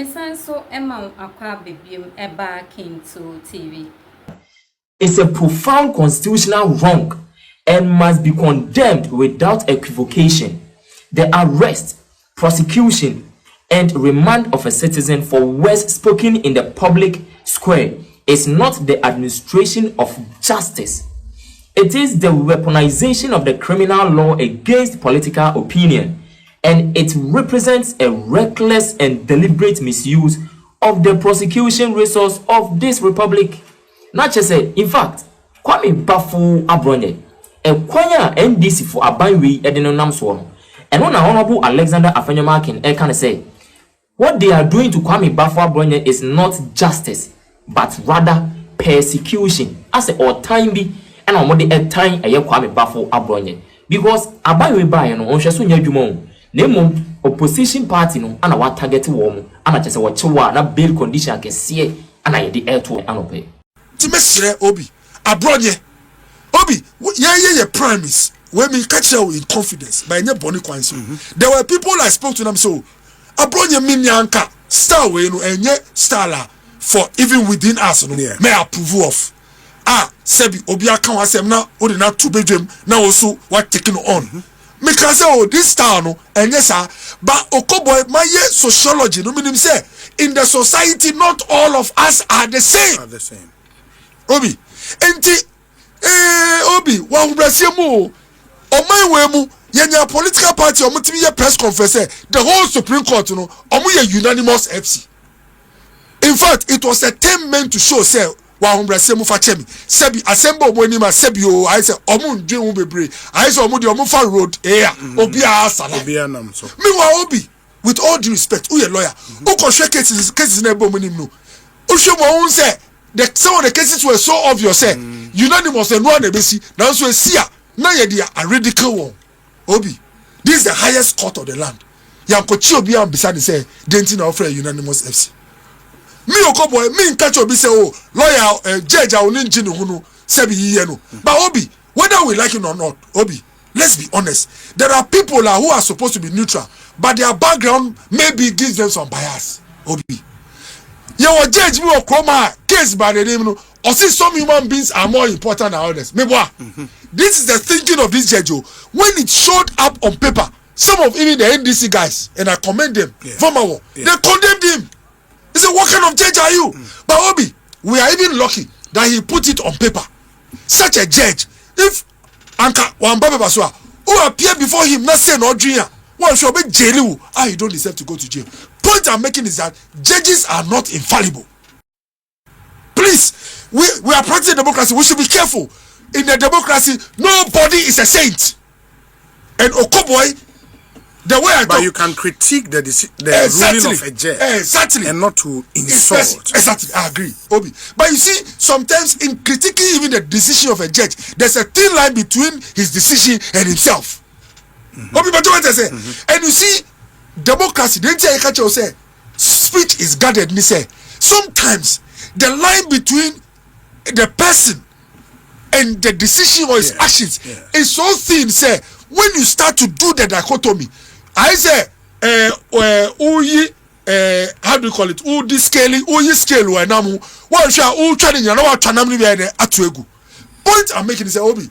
so Emma Aqua Baby back into TV. It's a profound constitutional wrong and must be condemned without equivocation. The arrest, prosecution, and remand of a citizen for words spoken in the public square is not the administration of justice. It is the weaponization of the criminal law against political opinion, and it represents a reckless and deliberate misuse of the prosecution resource of this republic. Not just say, in fact, Kwame Bafu Abronye, a kwanya NDC for Abanwi Edenonam Swan, and one Honorable Alexander Afenyomakin can say, what they are doing to Kwame Bafu Abronye is not justice, but rather persecution. As a all time be and on the time a Kwame Bafu Abronye, because Abanwi Bayan on Shasunya Jumon, name opposition party no, and our target warm, and I just watch one a bail condition can see, and I the air to anope. Timesre Obi Abronye Obi yeah premise when me catch you in confidence by any bony coins. There were people I spoke to them so Abronye minyanka star we no enye star for even within us no may approve of sebi obi aka wasem na o de na to bedwem na also what taking on me can say oh this star no enye sa but Oko Boye my sociology no meaning say in the society not all of us are the same. Obi enti Obi wa hubrasiemu oman wemu yenya political party omutimi ye press conference the whole Supreme Court no omu ye unanimous FC. In fact it was a 10 men to show say wa hubrasiemu fa chemi sebi assemble omoni ma sebi o I say omu ndwe hu bebre I say omu de omu fa road obi a sala obi anam so me wa Obi with all due respect who ye lawyer who ko share cases na ebo monim no o hwe mo won say some of the cases were so obvious unanimous and one ebesi now so esia na ye dia a radical one. Obi this is the highest court of the land yankochi obi am beside say denti na offer unanimous FC me Oko Boye me catch obi say oh lawyer judge awoni nji ne hu no say be yiye no but Obi whether we like it or not Obi let's be honest there are people who are supposed to be neutral but their background maybe gives them some bias. Obi your judge me Okroma case by the name no or see some human beings are more important than others. This is the thinking of this judge when it showed up on paper. Some of even the NDC guys, and I commend them, they condemned him. He said, what kind of judge are you? But Obi, we are even lucky that he put it on paper. Such a judge, if Anka Wambaba Baswa, who appear before him not saying no dream, one shall be jail, you don't deserve to go to jail. Point I'm making is that judges are not infallible. Please, we are practicing democracy. We should be careful. In the democracy, nobody is a saint. And Oko Boye, the way I talk, you can critique the ruling of a judge, and not to insult. Exactly, I agree, Obi. But you see, sometimes in critiquing even the decision of a judge, there's a thin line between his decision and himself. Obi, but what I say, and you see, democracy. Then say speech is guarded. Me say sometimes the line between the person and the decision or his actions is so thin. Say when you start to do the dichotomy, I say how do you call it? Udi scaling, uyi scale wa namu. What shall trying to know chanamni be atuegu. Point I'm making is Obi,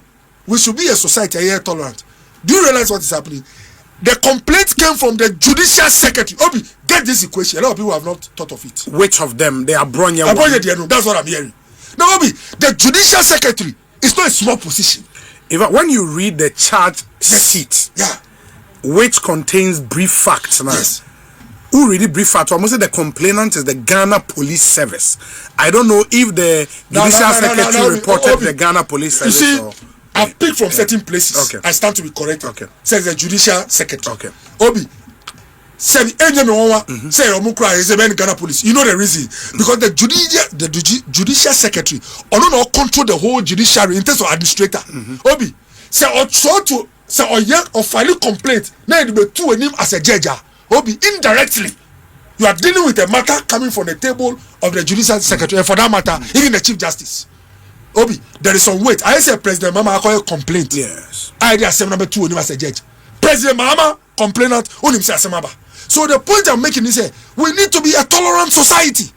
we should be a society here tolerant. Do you realize what is happening? The complaint came from the judicial secretary. Obi, get this equation. A lot of people have not thought of it. Which of them? They are Abronye. That's what I'm hearing. Now, Obi, the judicial secretary is not a small position. When you read the charge sheet, which contains brief facts, who really brief facts? Almost the complainant is the Ghana Police Service. I don't know if the judicial secretary reported the Ghana Police Service. You see, I've picked from certain places. I stand to be corrected. Says the judicial secretary. Obi, say say Omukra is a Ghana police. You know the reason because the judicial secretary don't control the whole judiciary in terms of administrator. Obi, say or try to say or file a complaint. Now you be two him as a judge. Obi, indirectly you are dealing with a matter coming from the table of the judicial secretary, and for that matter, even the chief justice. Obi, there is some weight. I say President Mahama call a complaint. Yes. I did number 2 as a judge. President Mahama complainant, on himself Samaba. So the point I'm making is we need to be a tolerant society.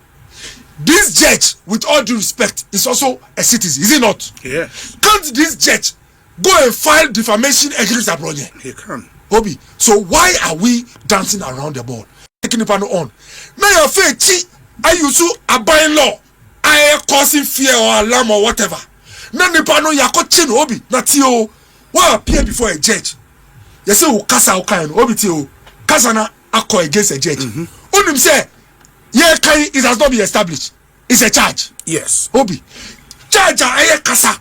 This judge, with all due respect, is also a citizen, is he not? Yeah. Can't this judge go and file defamation against Abronye? He can. Obi, so why are we dancing around the ball? Taking the panel on. Now your faith, I used to abide law. I causing fear or alarm or whatever. Now the panel yako chin Obi, not you. Why appear before a judge? You say ukasa ukain Obi tio. Kasana akko against a judge. Onim say, yeah, it has not been established. It's a charge. Yes. Obi, charge aye kasa.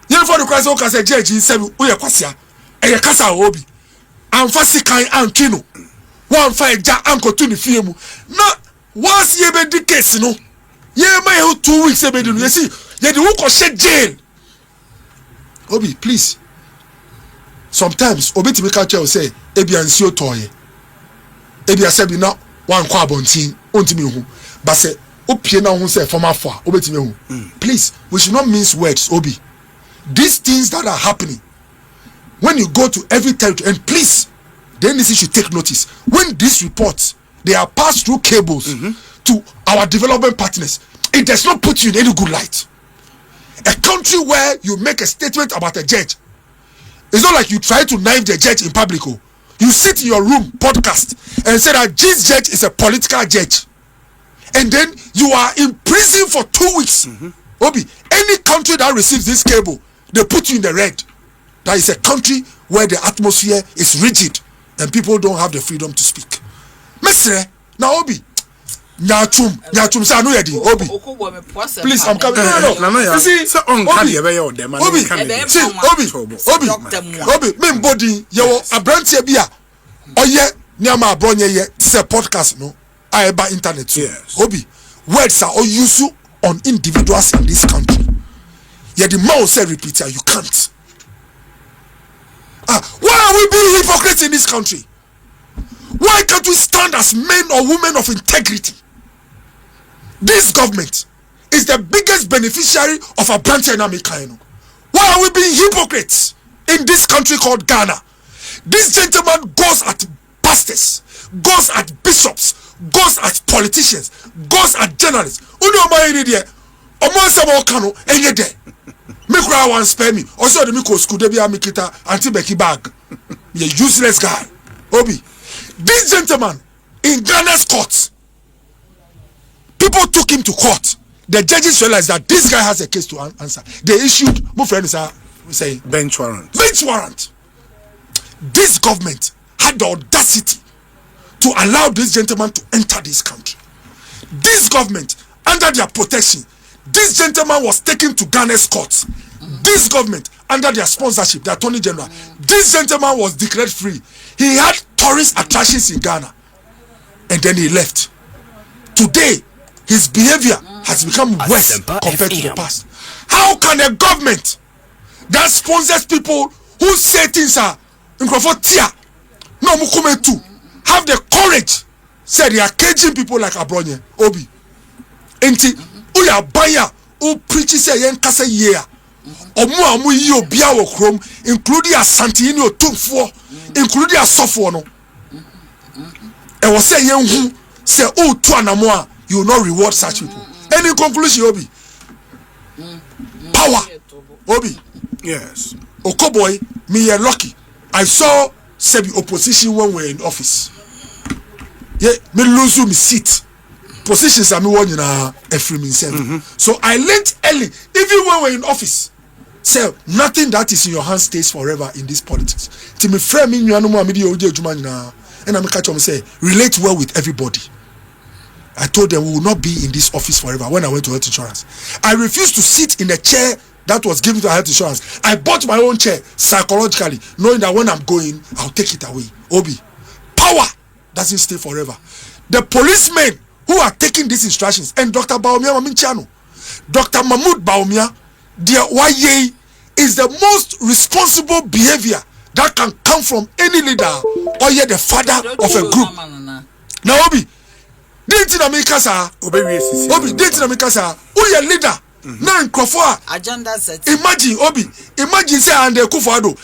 You for the Christ okasa judge he say uye kwasia. Aye kasa Obi. Amfasi kan ankino. One fire ja anko to the film. Na once ye be the case no. Ye may 2 weeks ebe you see. Ye the who shed jail. Obi, please. Sometimes Obi to make a child say ebi ansio toye. Ebi asebi na one kwa bontin ontimi hu. But say opie na hu say from afar obetimi hu. Please, we should not mince words, Obi. These things that are happening, when you go to every territory, and please, the NDC should take notice. When these reports, they are passed through cables to our development partners, it does not put you in any good light. A country where you make a statement about a judge, it's not like you try to knife the judge in public. Oh. You sit in your room, podcast, and say that this judge is a political judge. And then you are in prison for 2 weeks. Obi, any country that receives this cable, they put you in the red. That is a country where the atmosphere is rigid and people don't have the freedom to speak. Mesre, now Obi, Nyachum say I know you Obi. Please, I'm coming. No. You see, Obi, me body, you a branch bia. Oye, nyama abronye ye. This is a podcast, no. I by internet. Yes. Obi, words are all used on individuals in this country. Yeah, the man say repeater, you can't. Why are we being hypocrites in this country? Why can't we stand as men or women of integrity? This government is the biggest beneficiary of a branch dynamic. Why are we being hypocrites in this country called Ghana? This gentleman goes at pastors, goes at bishops, goes at politicians, goes at journalists. Make one spare me. Also the Miko school de bia mikita anti Becky bag. You useless guy. Obi. This gentleman in Ghana's court, people took him to court. The judges realized that this guy has a case to answer. They issued, my friends are saying, bench warrant. Bench warrant. This government had the audacity to allow this gentleman to enter this country. This government, under their protection, this gentleman was taken to Ghana's courts. This government, under their sponsorship, the Attorney General, this gentleman was declared free. He had tourist attractions in Ghana. And then he left. Today, his behavior has become worse compared to the past. How can a government that sponsors people who say things are in tia, no mukume too, have the courage, say they are caging people like Abronye, Obi. Enti, uya baya, who preaches a yen kasa year, amu yi obia wo krom, including a santini o tumfo, including a software. And was say yen who say oh to anamwa, you will not reward such people. Any conclusion, Obi? Power, Obi. Yes. Oko Boye, me are lucky. I saw Sebi opposition when we're in office. Yeah, me lose me seat. Positions are me one in a free himself. So I learned early, even when we're in office. Say nothing that is in your hands stays forever in this politics. To me framing you know media and I'm catch on say relate well with everybody. I told them we will not be in this office forever when I went to health insurance. I refused to sit in a chair that was given to health insurance. I bought my own chair psychologically, knowing that when I'm going, I'll take it away. Obi, power doesn't stay forever. The policemen who are taking these instructions, and Dr. Baumia Maminchano, Dr. Mahmoud Baumia, their YA is the most responsible behavior that can come from any leader or yet the father of a group. Now, Obi, didn't America, sir? Obi, didn't America, sir? Who your leader? Now in Crawford. Agenda set. Imagine, Obi, imagine, say, and the Kufado.